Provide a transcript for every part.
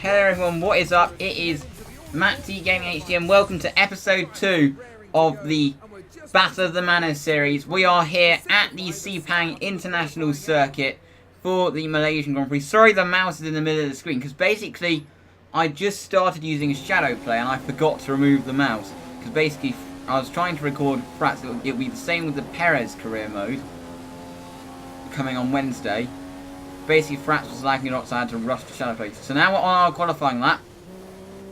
Hello everyone, what is up? It is Matt T Gaming HD and welcome to episode 2 of the Battle of the Manors series. We are here at the Sepang International Circuit for the Malaysian Grand Prix. Sorry the mouse is in the middle of the screen because basically I just started using a shadow play and I forgot to remove the mouse. Because basically I was trying to record Frats, it would be the same with the Perez career mode coming on Wednesday. Basically, Frats was lagging a lot, so I had to rush to shadow play. So now we're on our qualifying lap.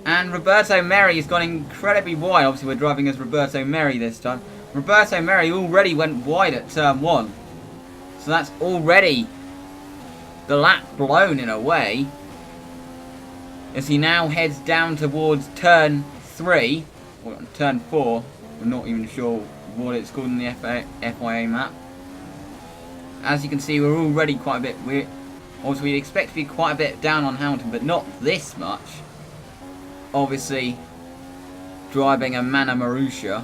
And Roberto Merri has gone incredibly wide. Obviously, we're driving as Roberto Merri this time. Roberto Merri already went wide at turn 1. So that's already the lap blown in a way. As he now heads down towards turn 3. Or turn 4. We're not even sure what it's called in the FIA map. As you can see, we're already quite a bit... Obviously, we'd expect to be quite a bit down on Hamilton, but not this much. Obviously, driving a Mana Marussia.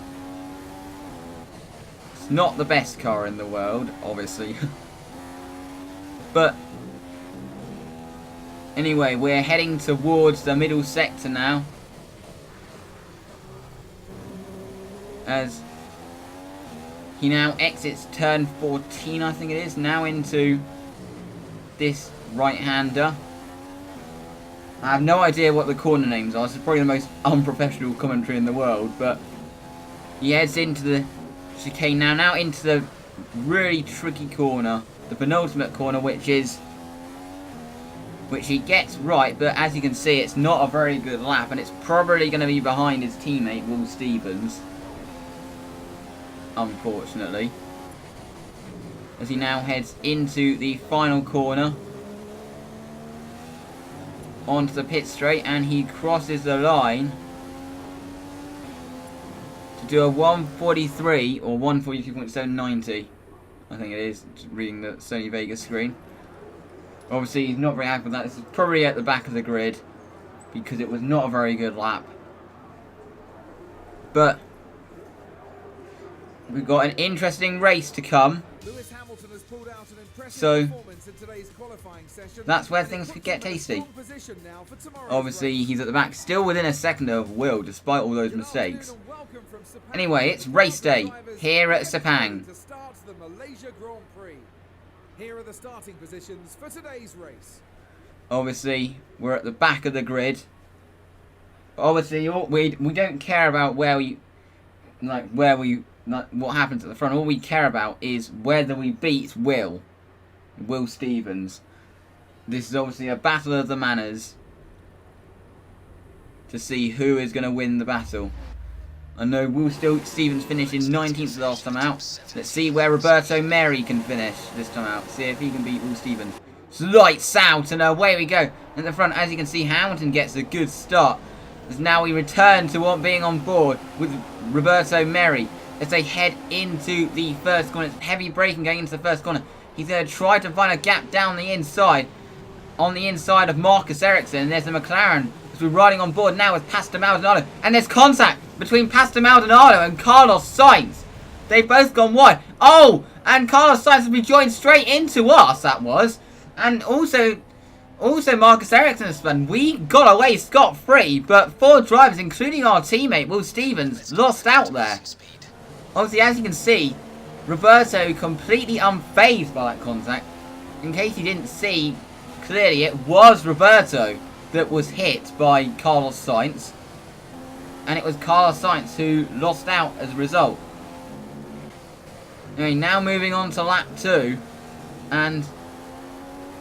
It's not the best car in the world, obviously. But, anyway, we're heading towards the middle sector now. As he now exits turn 14, I think it is, now into this right-hander. I have no idea what the corner names are. This is probably the most unprofessional commentary in the world, but he heads into the chicane now into the really tricky corner, the penultimate corner, which he gets right, but as you can see, it's not a very good lap, and it's probably going to be behind his teammate, Will Stevens. Unfortunately. As he now heads into the final corner. Onto the pit straight, and he crosses the line. To do a 143, or 142.790. I think it is, reading the Sony Vegas screen. Obviously, he's not very happy with that. This is probably at the back of the grid. Because it was not a very good lap. But we've got an interesting race to come. So that's where things could get tasty. Obviously, he's at the back, still within a second of Will, despite all those mistakes. Anyway, it's race day here at Sepang. Here are the starting positions for today's race. Obviously, we're at the back of the grid. Obviously, we don't care about what happens at the front. All we care about is whether we beat Will Stevens. This is obviously a battle of the Manors to see who is going to win the battle. I know Will Stevens finished in 19th last time out. Let's see where Roberto Merri can finish this time out. See if he can beat Will Stevens. Lights out, and away we go. At the front, as you can see, Hamilton gets a good start. As now we return to being on board with Roberto Merri. As they head into the first corner. It's heavy braking going into the first corner. He's going to try to find a gap down the inside. On the inside of Marcus Ericsson. And there's the McLaren. As we're riding on board now with Pastor Maldonado. And there's contact between Pastor Maldonado and Carlos Sainz. They've both gone wide. Oh! And Carlos Sainz has been joined straight into us, that was. And also Marcus Ericsson has spun. We got away scot-free. But 4 drivers, including our teammate, Will Stevens, lost out there. Obviously, as you can see, Roberto completely unfazed by that contact. In case you didn't see clearly, it was Roberto that was hit by Carlos Sainz. And it was Carlos Sainz who lost out as a result. Anyway, now moving on to lap 2. And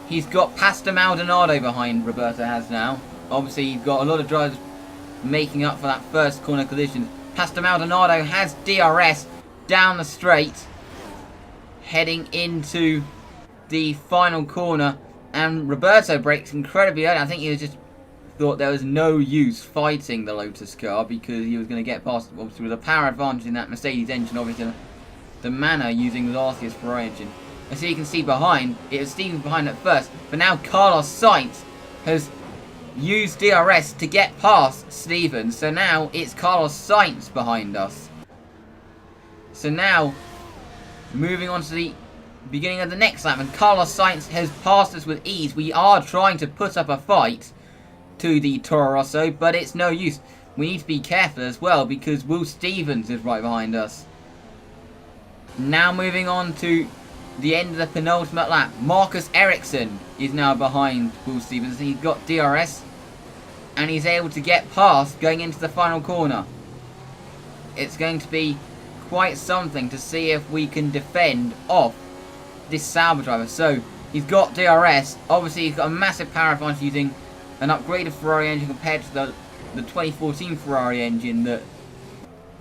he's got Pastor Maldonado behind Roberto has now. Obviously, you've got a lot of drivers making up for that first corner collision. Pastor Maldonado has DRS down the straight, heading into the final corner, and Roberto brakes incredibly early. I think he was just thought there was no use fighting the Lotus car because he was going to get past, obviously with a power advantage in that Mercedes engine, obviously the Mana using last year's Ferrari engine. And so you can see behind, it was Stevens behind at first, but now Carlos Sainz has used DRS to get past Stevens, so now it's Carlos Sainz behind us. So now, moving on to the beginning of the next lap, and Carlos Sainz has passed us with ease. We are trying to put up a fight to the Toro Rosso, but it's no use. We need to be careful as well because Will Stevens is right behind us. Now moving on to the end of the penultimate lap. Marcus Ericsson is now behind Will Stevens. He's got DRS and he's able to get past going into the final corner. It's going to be quite something to see if we can defend off this Sauber driver. So he's got DRS. Obviously he's got a massive power advantage using an upgraded Ferrari engine compared to the 2014 Ferrari engine that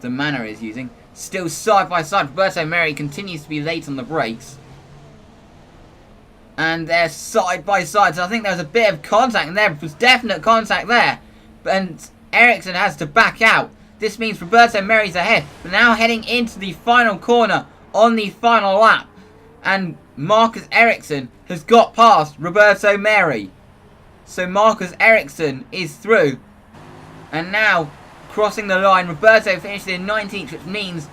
the Manor is using. Still side by side, Roberto Merhi continues to be late on the brakes. And they're side by side, so I think there was a bit of contact, and there was definite contact there. And Ericsson has to back out. This means Roberto Merhi's ahead. We're now heading into the final corner on the final lap. And Marcus Ericsson has got past Roberto Merhi. So Marcus Ericsson is through. And now, crossing the line, Roberto finished in 19th, which means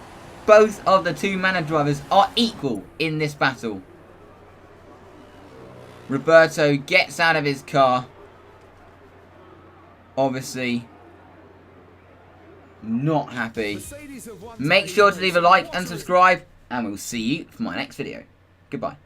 both of the two Manor drivers are equal in this battle. Roberto gets out of his car. Obviously, not happy. Make sure to leave a like and subscribe, and we'll see you for my next video. Goodbye.